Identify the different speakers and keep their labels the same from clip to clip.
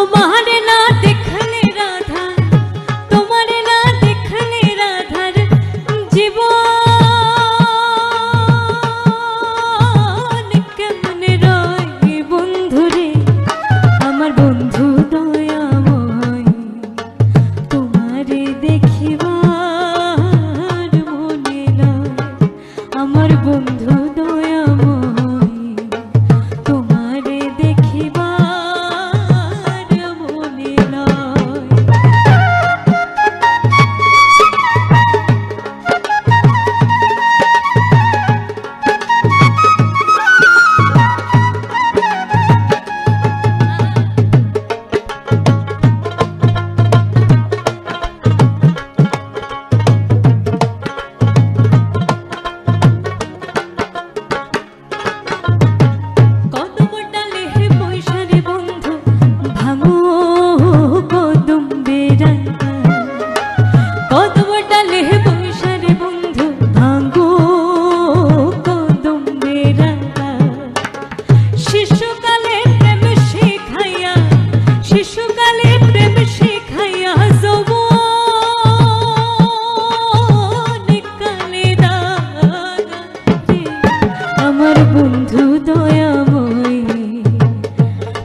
Speaker 1: তোমারে না দেখলে রাধা, তোমারে না দেখলে রাধার জীবন কেমনে রয় বন্ধুরে, আমার বন্ধু দয়াময়, তোমারে দেখিবার মনে লয়, আমার বন্ধু দয়াময়, তোমারে দেখিবার মনে লয়।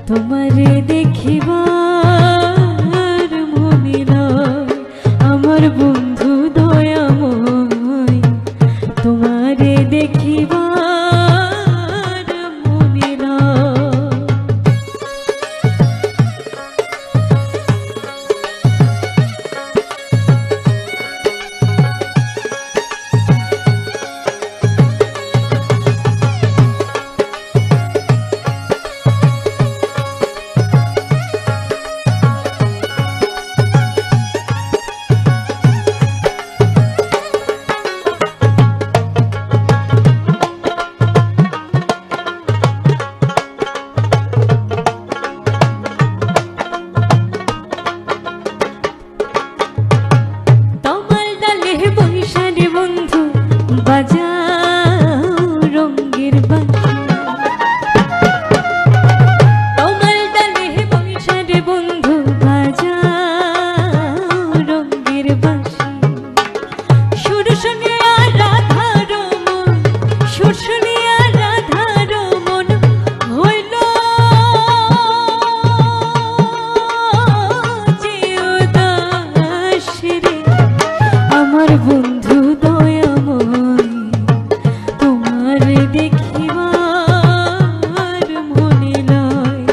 Speaker 1: তোমারে দেখিবার মনে লয়, আমার বন্ধু দয়াময়, তোমারে দেখিবার মনে লয়। বন্ধু দয়াময়, তোমারে দেখিবার মনে লয়,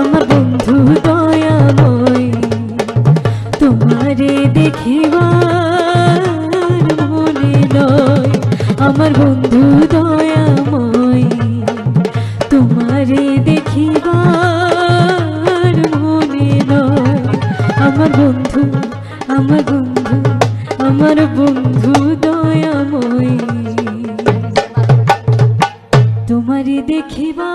Speaker 1: আমার বন্ধু দয়াময়, তোমারে দেখিবার মনে লয়। আমার বন্ধু দয়াময়, তোমারে দেখিবার মনে নয়। আমার বন্ধু, আমার বন্ধু, আমার বন্ধু দয়াময়ী তোমারে দেখিবা